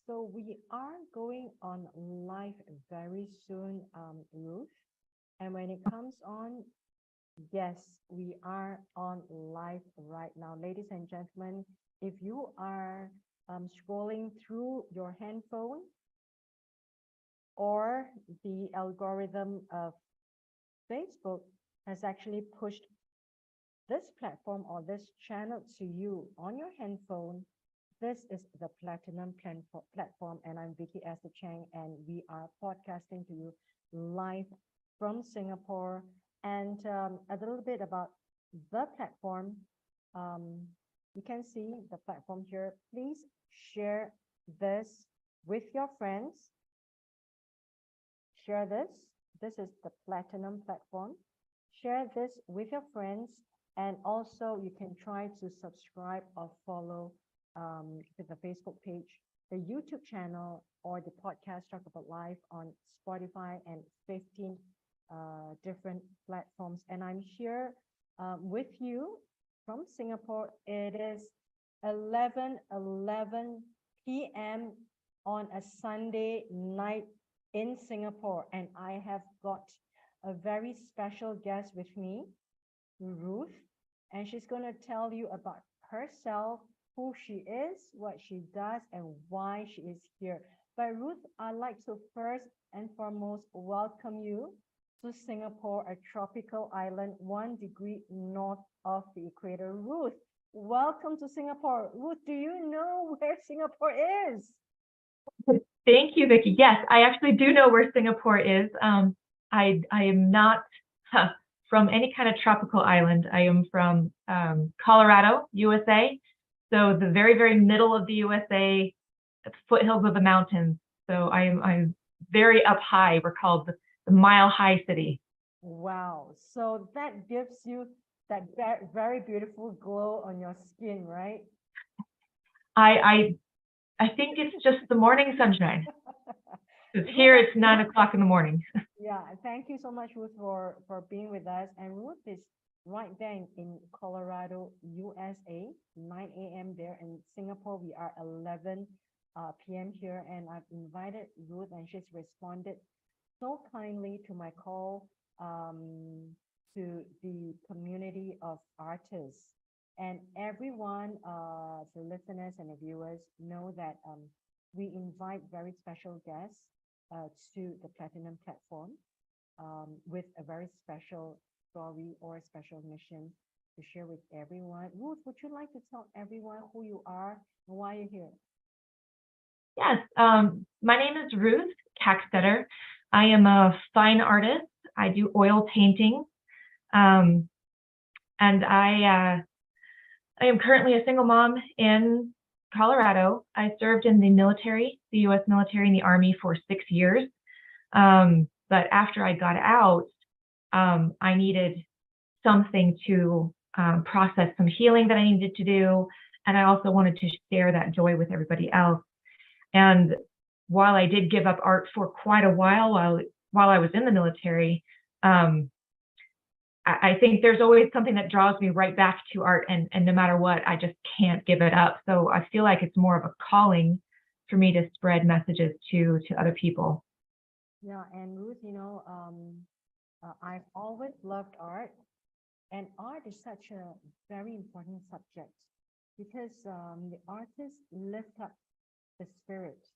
So we are going on live very soon, Ruth. And when it comes on, yes, we are on live right now. Ladies and gentlemen, if you are scrolling through your handphone or the algorithm of Facebook has actually pushed this platform or this channel to you on your handphone, this is the Platinum platform, and I'm Vicky Esther Chang, and we are podcasting to you live from Singapore. And a little bit about the platform. Um, you can see the platform here. Please share this with your friends. Share this. This is the Platinum platform. Share this with your friends, and also you can try to subscribe or follow to the Facebook page, the YouTube channel, or the podcast Talk About Life on Spotify and 15 different platforms. And I'm here with you from Singapore. It is 11:11 p.m. on a Sunday night in Singapore, and I have got a very special guest with me, Ruth, and she's going to tell you about herself, who she is, what she does, and why she is here. But Ruth, I'd like to first and foremost welcome you to Singapore, a tropical island 1 degree north of the equator. Ruth, welcome to Singapore. Ruth, do you know where Singapore is? Thank you, Vicky. Yes, I actually do know where Singapore is. I am not from any kind of tropical island. I am from Colorado, USA. So the very, very middle of the USA, foothills of the mountains. So I'm very up high. We're called the Mile High City. Wow. So that gives you that very beautiful glow on your skin, right? I think it's just the morning sunshine. Because here it's 9 o'clock in the morning. Yeah, thank you so much, Ruth, for being with us. And Ruth is right there in Colorado, USA, 9 a.m. there. In Singapore, we are 11 p.m. here. And I've invited Ruth, and she's responded so kindly to my call to the community of artists. And everyone, the listeners and the viewers know that we invite very special guests to the Platinum platform with a very special story or a special mission to share with everyone. Ruth, would you like to tell everyone who you are and why you're here? Yes, my name is Ruth KACKSTAETTER. I am a fine artist. I do oil painting. And I am currently a single mom in Colorado. I served in the military, the U.S. military and the Army for 6 years. But after I got out, I needed something to process some healing that I needed to do. And I also wanted to share that joy with everybody else. And while I did give up art for quite a while I was in the military, I think there's always something that draws me right back to art, and no matter what, I just can't give it up. So I feel like it's more of a calling for me to spread messages to other people. Yeah, and Ruth, I've always loved art, and art is such a very important subject because the artist lifts up the spirit.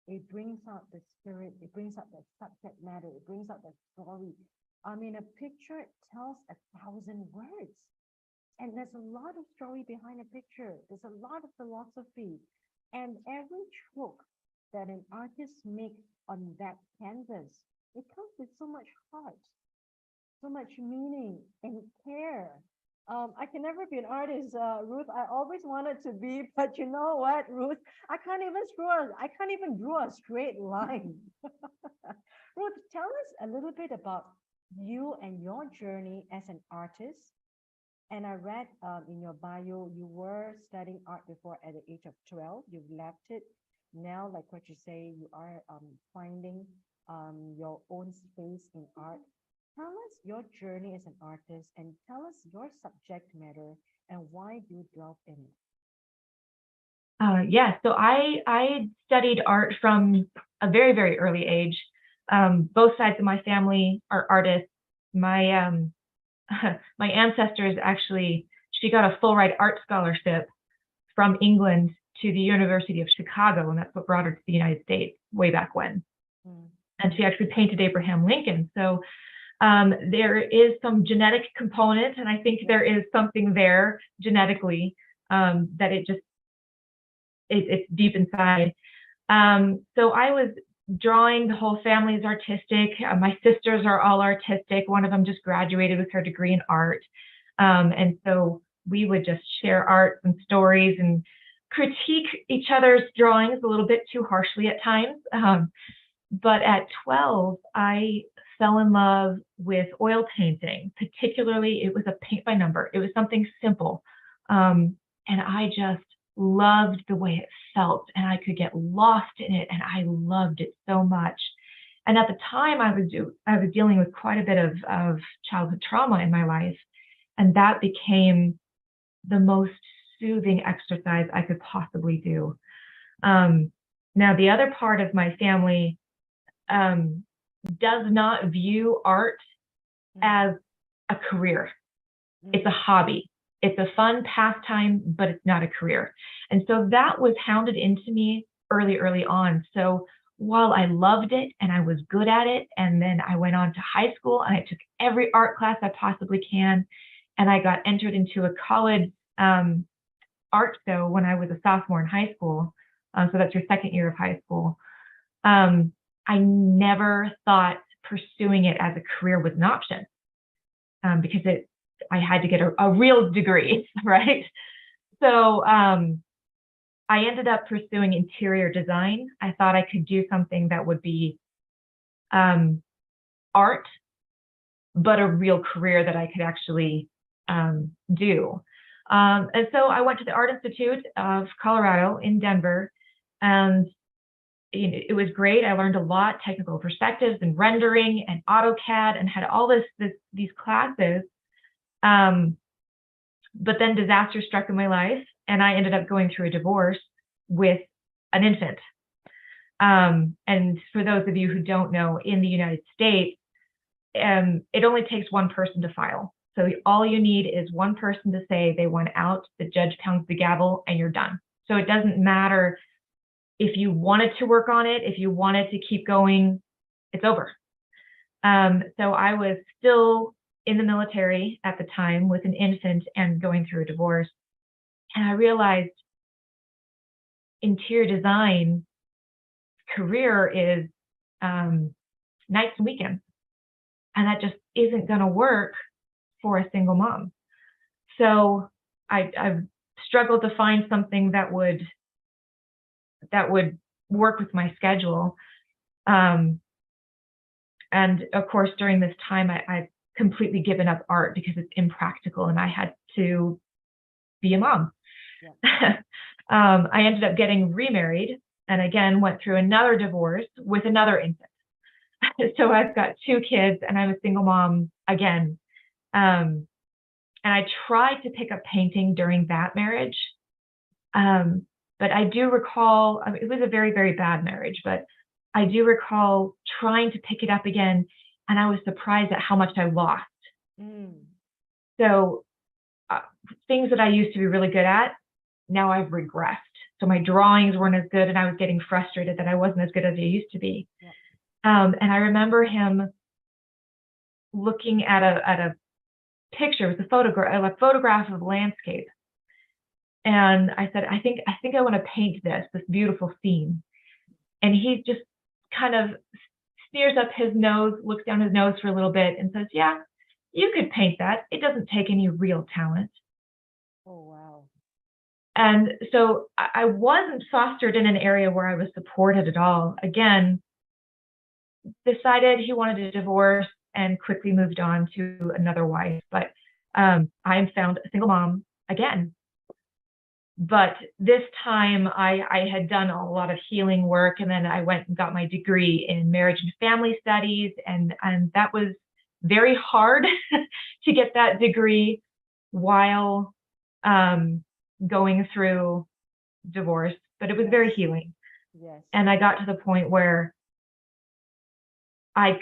It brings out the spirit, it brings out the subject matter, it brings out the story. I mean, a picture tells 1,000 words, and there's a lot of story behind a picture. There's a lot of philosophy, and every stroke that an artist makes on that canvas, it comes with so much heart, so much meaning and care. I can never be an artist, Ruth. I always wanted to be, but you know what, Ruth? I can't even draw a straight line. Ruth, tell us a little bit about you and your journey as an artist. And I read in your bio, you were studying art before at the age of 12. You've left it. Now, like what you say, you are finding your own space in art. Tell us your journey as an artist, and tell us your subject matter and why you delve in it. Yeah, so I studied art from a very, very early age. Both sides of my family are artists. My my ancestors actually, she got a full ride art scholarship from England to the University of Chicago, and that's what brought her to the United States way back when. Mm. And she actually painted Abraham Lincoln. So there is some genetic component, and I think there is something there genetically that it's deep inside. So I was drawing. The whole family is artistic. My sisters are all artistic. One of them just graduated with her degree in art. And so we would just share art and stories and critique each other's drawings a little bit too harshly at times. But at 12, I fell in love with oil painting. Particularly, it was a paint by number. It was something simple. And I just loved the way it felt, and I could get lost in it, and I loved it so much. And at the time, I was dealing with quite a bit of childhood trauma in my life, and that became the most soothing exercise I could possibly do. Now, the other part of my family does not view art as a career. It's a hobby. It's a fun pastime, but it's not a career. And so that was hounded into me early on. So while I loved it and I was good at it, and then I went on to high school and I took every art class I possibly can, and I got entered into a college art show when I was a sophomore in high school. So that's your second year of high school. I never thought pursuing it as a career was an option because I had to get a real degree, right? So I ended up pursuing interior design. I thought I could do something that would be art, but a real career that I could actually do. And so I went to the Art Institute of Colorado in Denver, and it was great. I learned a lot, technical perspectives and rendering and AutoCAD, and had all these classes. But then disaster struck in my life, and I ended up going through a divorce with an infant. And for those of you who don't know, in the United States, it only takes one person to file. So all you need is one person to say they want out, the judge pounds the gavel, and you're done. So it doesn't matter if you wanted to work on it, if you wanted to keep going, it's over. So I was still in the military at the time with an infant and going through a divorce. And I realized interior design career is nights and weekends. And that just isn't going to work for a single mom. So I've struggled to find something that would work with my schedule. And of course, during this time, I've completely given up art because it's impractical, and I had to be a mom. Yeah. I ended up getting remarried, and again went through another divorce with another infant. So I've got 2 kids, and I'm a single mom again. And I tried to pick up painting during that marriage. But I do recall, I mean, it was a very, very bad marriage, but I do recall trying to pick it up again, and I was surprised at how much I lost. So things that I used to be really good at, now I've regressed. So my drawings weren't as good, and I was getting frustrated that I wasn't as good as I used to be. Yeah. And I remember him looking at a picture, it was a photograph of landscape. And I said, I think I want to paint this beautiful scene. And he just kind of smears up his nose, looks down his nose for a little bit, and says, yeah, you could paint that. It doesn't take any real talent. Oh, wow. And so I wasn't fostered in an area where I was supported at all. Again, decided he wanted a divorce and quickly moved on to another wife. But I found a single mom again. But this time I had done a lot of healing work, and then I went and got my degree in marriage and family studies, and that was very hard to get that degree while going through divorce, but it was very Yes. healing. Yes. And I got to the point where I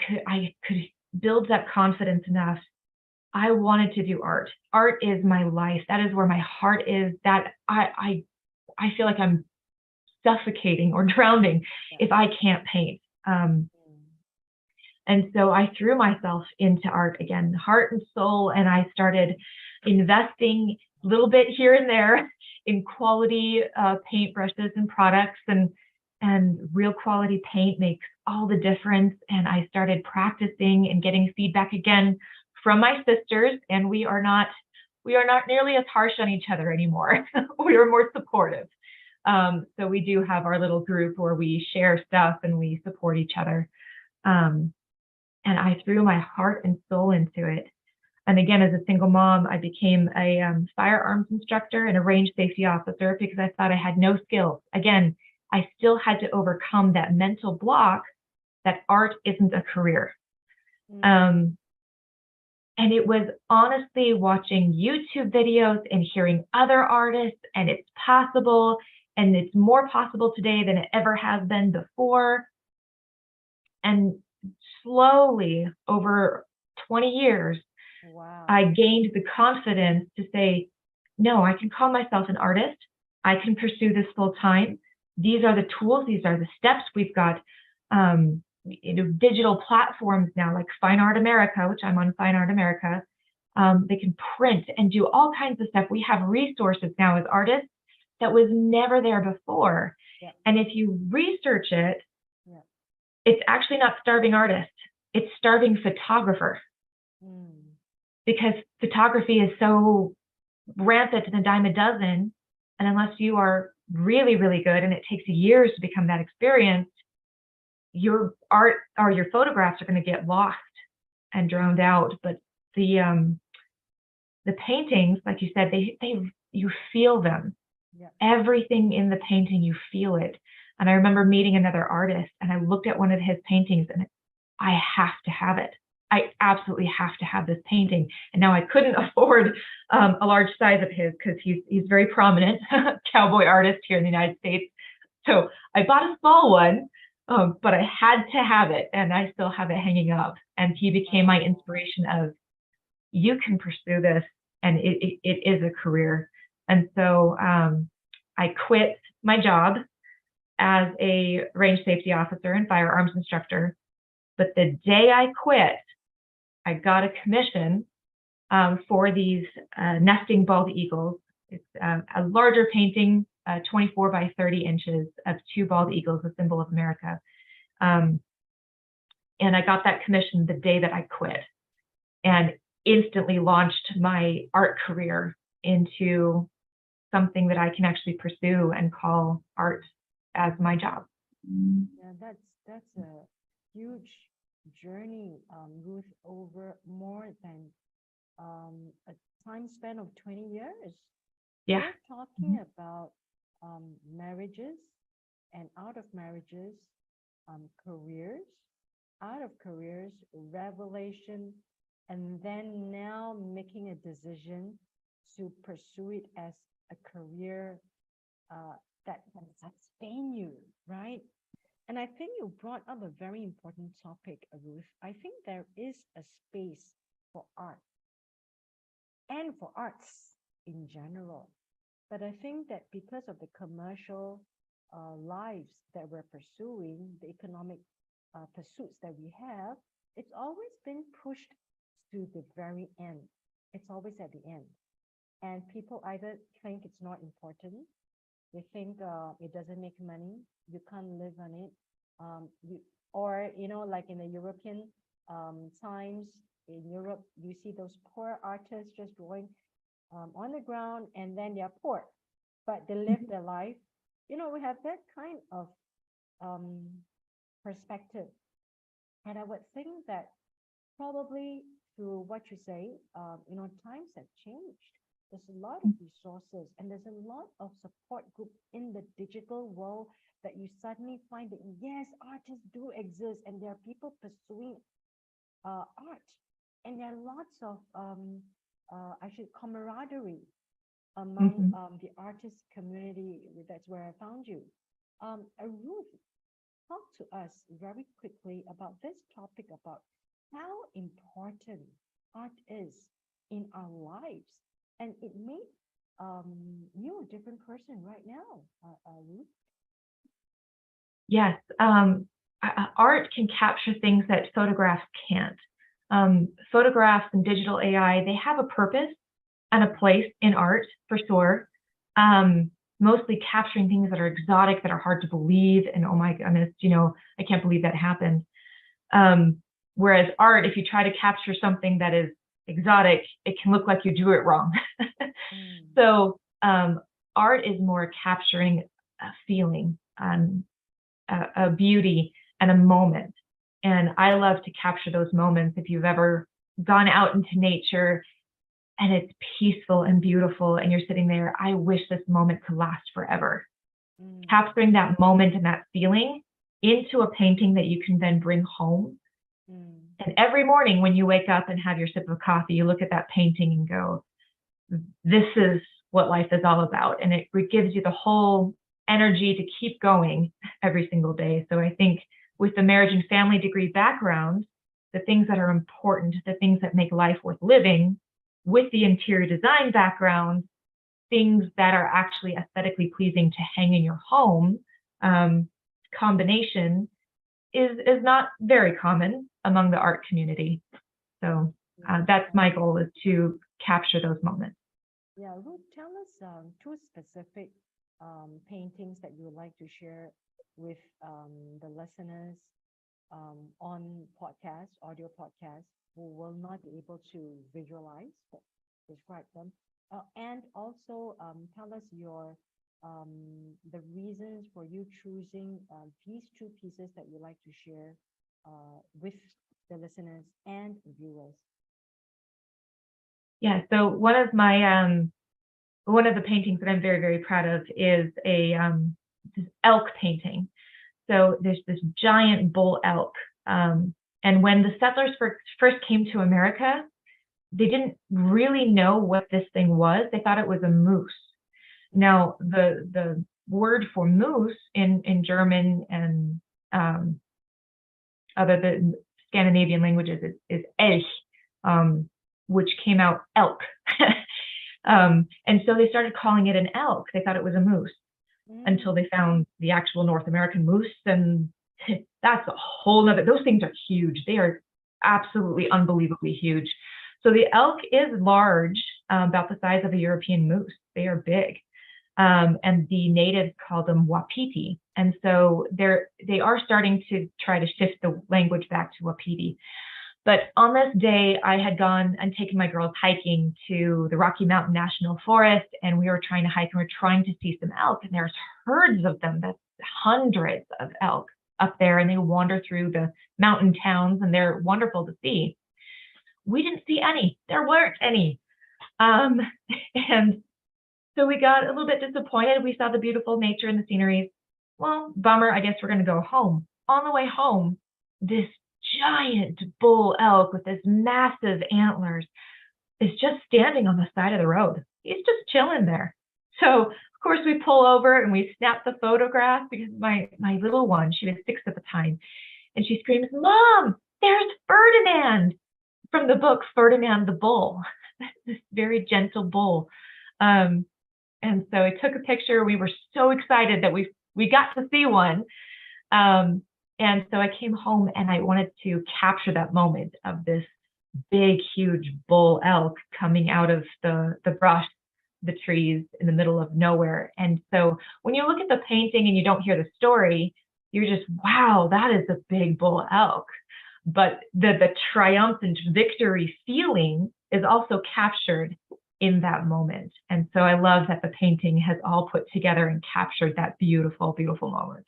could build that confidence enough. I wanted to do art. Art is my life. That is where my heart is. That I feel like I'm suffocating or drowning Yeah. if I can't paint. And so I threw myself into art again, heart and soul, and I started investing a little bit here and there in quality paintbrushes and products, and real quality paint makes all the difference. And I started practicing and getting feedback again from my sisters, and we are not nearly as harsh on each other anymore. We are more supportive. So we do have our little group where we share stuff and we support each other. And I threw my heart and soul into it. And again, as a single mom, I became a firearms instructor and a range safety officer because I thought I had no skills. Again, I still had to overcome that mental block that art isn't a career. And it was honestly watching YouTube videos and hearing other artists, and it's possible, and it's more possible today than it ever has been before. And slowly, over 20 years, Wow. I gained the confidence to say, no, I can call myself an artist. I can pursue this full time. These are the tools. These are the steps. We've got digital platforms now like Fine Art America, which I'm on Fine Art America. They can print and do all kinds of stuff. We have resources now as artists that was never there before. Yeah. And if you research it, Yeah. it's actually not starving artists. It's starving photographer. Because photography is so rampant and a dime a dozen, and unless you are really, really good, and it takes years to become that experienced, your art or your photographs are going to get lost and drowned out. But the paintings, like you said, they you feel them. Yeah. Everything in the painting, you feel it. And I remember meeting another artist, and I looked at one of his paintings, and I have to have it. I absolutely have to have this painting. And now I couldn't afford a large size of his because he's very prominent cowboy artist here in the United States. So I bought a small one, but I had to have it, and I still have it hanging up. And he became my inspiration of, you can pursue this, and it is a career. And so I quit my job as a range safety officer and firearms instructor. But the day I quit, I got a commission for these nesting bald eagles. It's a larger painting, 24 by 30 inches of two bald eagles, a symbol of America. And I got that commission the day that I quit, and instantly launched my art career into something that I can actually pursue and call art as my job. Yeah, that's a huge journey, Ruth, over more than a time span of 20 years. Yeah. We're talking about marriages and out of marriages, careers, out of careers, revelation, and then now making a decision to pursue it as a career that can sustain you, right? And I think you brought up a very important topic, Ruth. I think there is a space for art and for arts in general. But I think that because of the commercial lives that we're pursuing, the economic pursuits that we have, it's always been pushed to the very end. It's always at the end. And people either think it's not important, they think it doesn't make money, you can't live on it, like in the European times, in Europe, you see those poor artists just drawing on the ground, and then they're poor, but they live their life. We have that kind of perspective. And I would think that probably through what you say, times have changed. There's a lot of resources, and there's a lot of support group in the digital world that you suddenly find that, yes, artists do exist, and there are people pursuing art, and there are lots of camaraderie among the artist community. That's where I found you. Ruth, talk to us very quickly about this topic about how important art is in our lives, and it made you a different person right now, Ruth. Yes, art can capture things that photographs can't. Photographs and digital AI, they have a purpose and a place in art for sure. Mostly capturing things that are exotic, that are hard to believe, and oh my goodness, I can't believe that happened. Whereas art, if you try to capture something that is exotic, it can look like you do it wrong. So art is more capturing a feeling, a beauty, and a moment. And I love to capture those moments. If you've ever gone out into nature and it's peaceful and beautiful and you're sitting there, I wish this moment could last forever. Capturing that moment and that feeling into a painting that you can then bring home. And every morning when you wake up and have your sip of coffee, you look at that painting and go, this is what life is all about. And it gives you the whole energy to keep going every single day. So I think with the marriage and family degree background, the things that are important, the things that make life worth living, with the interior design background, things that are actually aesthetically pleasing to hang in your home, combination is not very common among the art community. So that's my goal, is to capture those moments. Yeah, Ruth, tell us two specific paintings that you would like to share with the listeners on audio podcast, who will not be able to visualize, but describe them. And also tell us the reasons for you choosing these two pieces that you like to share with the listeners and viewers. Yeah, so one of the paintings that I'm very, very proud of is this elk painting. So there's this giant bull elk. And when the settlers first came to America, they didn't really know what this thing was. They thought it was a moose. Now, the word for moose in German and other than Scandinavian languages is elch, which came out elk. And so they started calling it an elk. They thought it was a moose until they found the actual North American moose. And that's a whole nother, those things are huge. They are absolutely unbelievably huge. So the elk is large, about the size of a European moose. They are big. And the natives call them wapiti. And so they are starting to try to shift the language back to wapiti. But on this day, I had gone and taken my girls hiking to the Rocky Mountain National Forest, and we were trying to hike, and we're trying to see some elk, and there's herds of them. That's hundreds of elk up there, and they wander through the mountain towns, and they're wonderful to see. We didn't see any. There weren't any. And so we got a little bit disappointed. We saw the beautiful nature and the scenery. Well, bummer, I guess we're going to go home. On the way home, this giant bull elk with this massive antlers is just standing on the side of the road. He's just chilling there. So of course we pull over and we snap the photograph, because my little one, she was 6 at the time, and she screams, "Mom, there's Ferdinand," from the book Ferdinand the Bull, this very gentle bull. And so I took a picture. We were so excited that we got to see one. And so I came home and I wanted to capture that moment of this big, huge bull elk coming out of the brush, the trees in the middle of nowhere. And so when you look at the painting and you don't hear the story, you're just, wow, that is a big bull elk. But the triumphant victory feeling is also captured in that moment. And so I love that the painting has all put together and captured that beautiful, beautiful moment.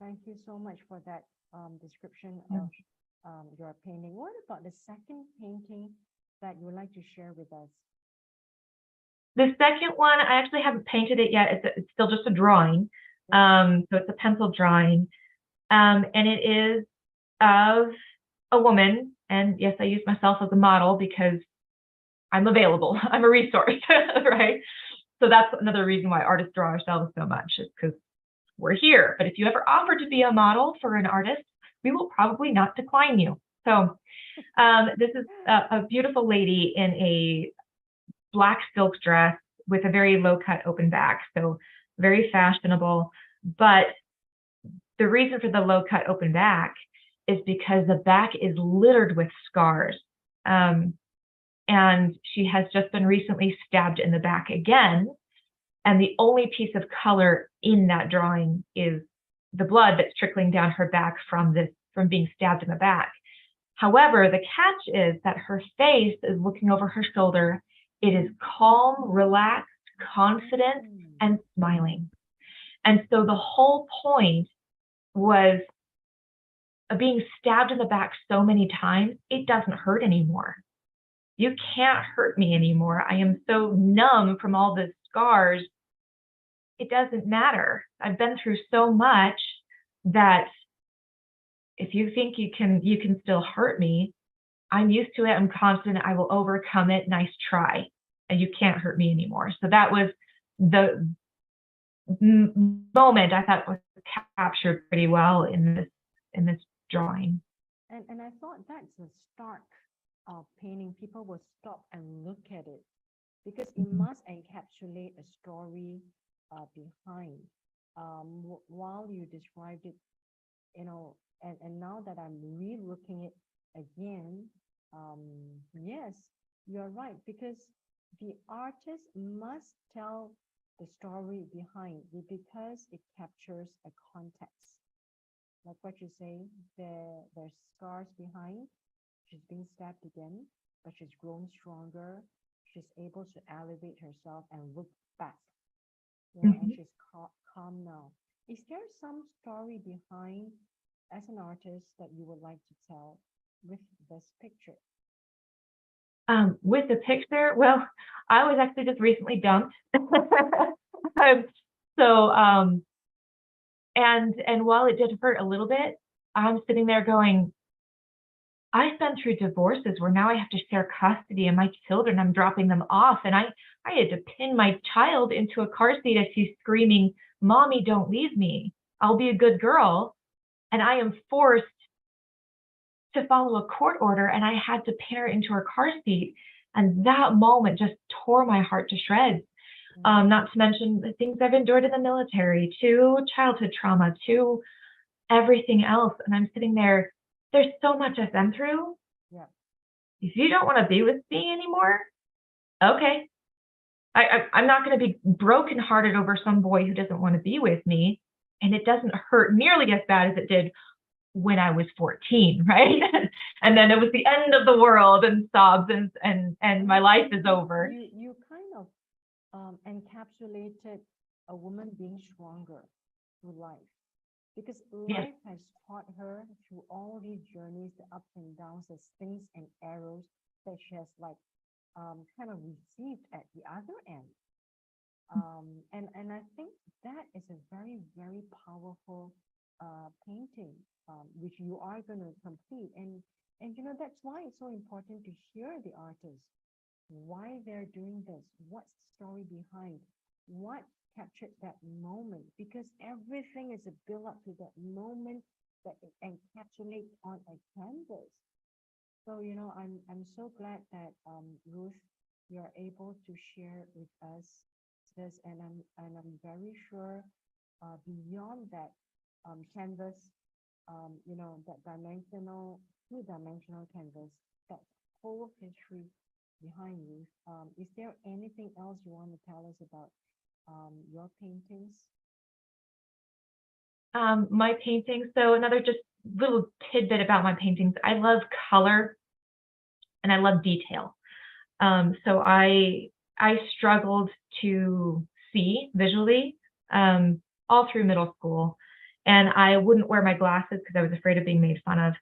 Thank you so much for that description of your painting. What about the second painting that you would like to share with us? The second one, I actually haven't painted it yet. It's still just a drawing. So it's a pencil drawing. And it is of a woman. And yes, I use myself as a model because I'm available. I'm a resource, right? So that's another reason why artists draw ourselves so much, is because we're here. But if you ever offer to be a model for an artist, we will probably not decline you. So this is a beautiful lady in a black silk dress with a very low cut open back. So very fashionable. But the reason for the low cut open back is because the back is littered with scars. And she has just been recently stabbed in the back again. And the only piece of color in that drawing is the blood that's trickling down her back from being stabbed in the back. However, the catch is that her face is looking over her shoulder. It is calm, relaxed, confident, and smiling. And so the whole point was being stabbed in the back so many times, it doesn't hurt anymore. You can't hurt me anymore. I am so numb from all the scars. It doesn't matter. I've been through so much that if you think you can still hurt me, I'm used to it. I'm confident I will overcome it. Nice try. And you can't hurt me anymore. So that was the moment I thought was captured pretty well in this drawing. And I thought that's the start of painting. People will stop and look at it because it must encapsulate a story behind. While you described it, and now that I'm re-looking it again, yes, you're right, because the artist must tell the story behind it because it captures a context. Like what you say, there's scars behind. She's being stabbed again, but she's grown stronger. She's able to elevate herself and look back. And she's calm now. Is there some story behind, as an artist, that you would like to tell with this picture? With the picture, well, I was actually just recently dumped. And while it did hurt a little bit, I'm sitting there going, I've been through divorces where now I have to share custody of my children. I'm dropping them off, and I had to pin my child into a car seat as she's screaming, "Mommy, don't leave me. I'll be a good girl." And I am forced to follow a court order, and I had to pin her into her car seat. And that moment just tore my heart to shreds. Not to mention the things I've endured in the military, to childhood trauma, to everything else. And I'm sitting there, there's so much I've been through. Yeah. If you don't want to be with me anymore, okay. I'm not going to be brokenhearted over some boy who doesn't want to be with me. And it doesn't hurt nearly as bad as it did when I was 14, right? And then it was the end of the world and sobs and my life is over. You kind of encapsulated a woman being stronger through life, because life has taught her through all these journeys, the ups and downs, the slings and arrows that she has kind of received at the other end. And I think that is a very, very powerful painting, which you are going to complete. And that's why it's so important to hear the artist, why they're doing this, what's the story behind, what captured that moment, because everything is a build up to that moment that it encapsulates on a canvas. So I'm so glad that Ruth, you're able to share with us this, and I'm very sure beyond that canvas, that two-dimensional canvas, that whole history behind you. Is there anything else you want to tell us about your paintings? My paintings. So another just little tidbit about my paintings. I love color and I love detail. So I struggled to see visually all through middle school, and I wouldn't wear my glasses because I was afraid of being made fun of.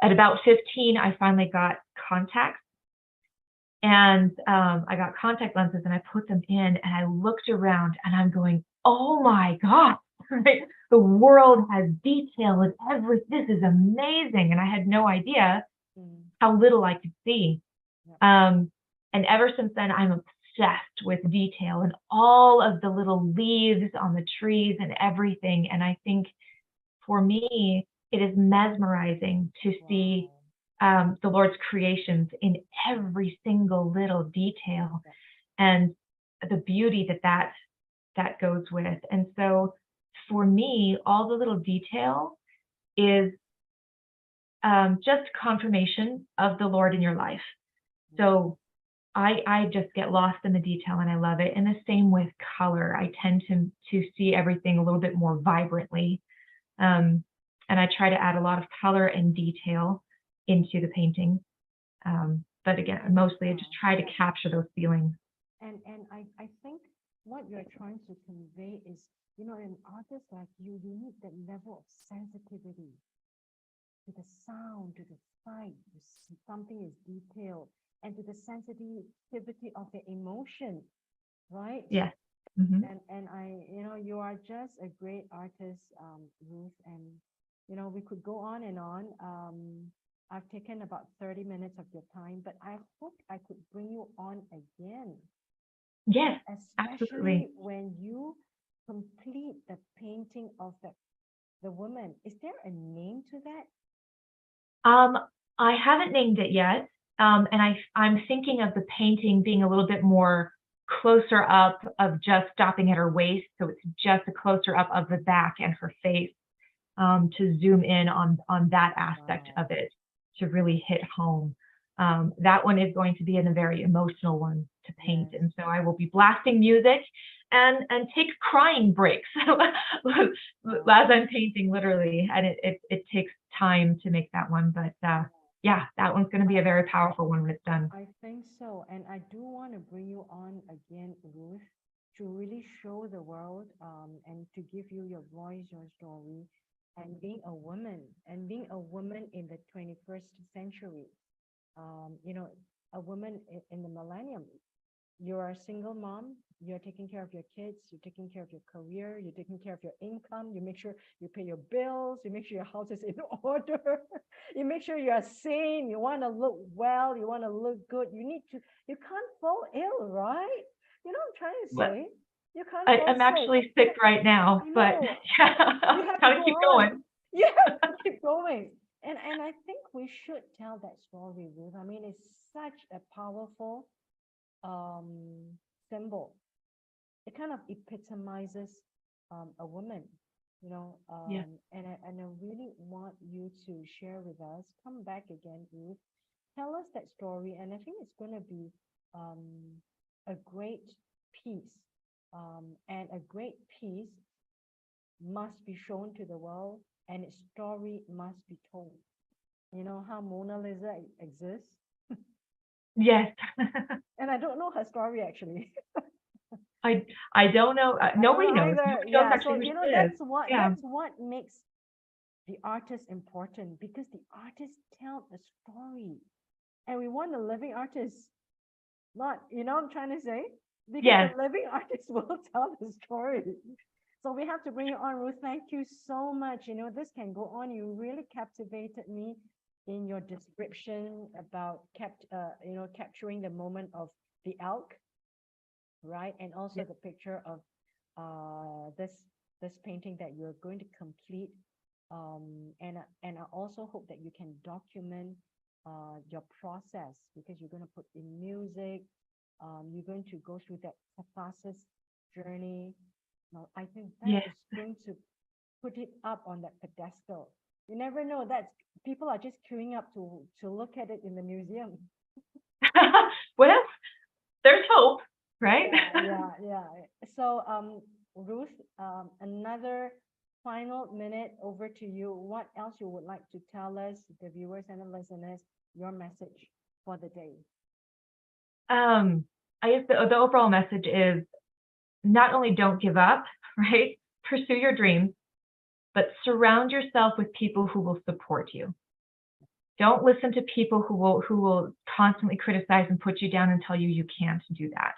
At about 15, I finally got contacts, and I got contact lenses, and I put them in, and I looked around, and I'm going, oh my God, right? The world has detail and this is amazing. And I had no idea how little I could see. And ever since then, I'm obsessed with detail and all of the little leaves on the trees and everything. And I think for me, it is mesmerizing to see the Lord's creations in every single little detail and the beauty that goes with. And so for me, all the little detail is just confirmation of the Lord in your life. So I just get lost in the detail and I love it. And the same with color. I tend to see everything a little bit more vibrantly. And I try to add a lot of color and detail into the painting. But again, mostly I just try to capture those feelings. And I think what you're trying to convey is, you know, an artist like you need that level of sensitivity to the sound, to the sight, to something is detailed, and to the sensitivity of the emotion, right? Yes. Mm-hmm. And I, you know, you are just a great artist, Ruth, and, you know, we could go on and on. I've taken about 30 minutes of your time, but I hope I could bring you on again. Yes, especially absolutely. when you complete the painting of the woman. Is there a name to that? I haven't named it yet. And I'm thinking of the painting being a little bit more closer up of just stopping at her waist. So it's just a closer up of the back and her face, to zoom in on that aspect Wow. of it to really hit home. That one is going to be a very emotional one to paint. Yes. And so I will be blasting music and take crying breaks as I'm painting, literally. And it takes time to make that one. But yeah, that one's going to be a very powerful one when it's done. I think so. And I do want to bring you on again, Ruth, to really show the world and to give you your voice, your story, and being a woman in the 21st century. You know, a woman in the millennium. You're a single mom, you're taking care of your kids, you're taking care of your career, you're taking care of your income, you make sure you pay your bills, you make sure your house is in order, you make sure you are sane, you want to look well, you want to look good, you can't fall ill, right? You know what I'm trying to say? You can't fall I'm actually sick right now, but yeah, you have to gotta keep go on. going. You have to keep going. And I think we should tell that story, Ruth. I mean, it's such a powerful symbol. It kind of epitomizes a woman, you know. Yeah. And I really want you to share with us. Come back again, Ruth. Tell us that story, and I think it's going to be a great piece. And a great piece must be shown to the world, and its story must be told. You know how Mona Lisa exists? Yes. And I don't know her story actually. I don't know. Nobody knows. Either. Nobody knows Yeah. So, actually who you know, she is. Yeah. that's what makes the artist important, because the artist tell a story, and we want a living artist. Not, you know what I'm trying to say? Because Yes. the living artist will tell the story. So we have to bring you on, Ruth. Thank you so much. You know, this can go on. You really captivated me in your description about capturing the moment of the elk, right? And also the picture of this painting that you're going to complete. And I also hope that you can document your process, because you're going to put in music. You're going to go through that catharsis journey. Now, I think that is going to put it up on that pedestal. You never know, that people are just queuing up to look at it in the museum. Well, there's hope, right? Yeah. So, Ruth, another final minute over to you. What else you would like to tell us, the viewers and the listeners, your message for the day? I guess the overall message is not only don't give up, right? Pursue your dreams, but surround yourself with people who will support you. Don't listen to people who will constantly criticize and put you down and tell you can't do that.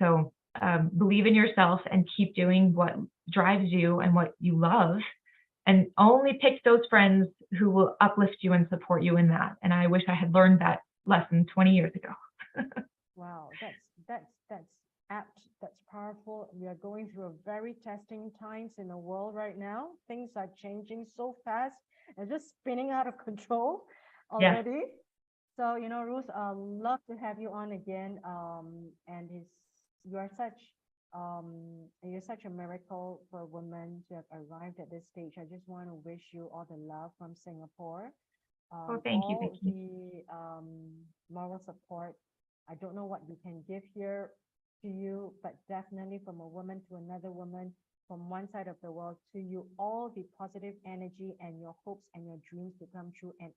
So believe in yourself and keep doing what drives you and what you love, and only pick those friends who will uplift you and support you in that. And I wish I had learned that lesson 20 years ago. Wow, that's going through a very testing times in the world right now. Things are changing so fast and just spinning out of control Yes. already. So, Ruth, love to have you on again. And you're such a miracle for a woman to have arrived at this stage. I just want to wish you all the love from Singapore. Oh, thank you, All Vicky. the moral support. I don't know what we can give here to you, but definitely from a woman to another woman, from one side of the world to you, all the positive energy and your hopes and your dreams to come true, and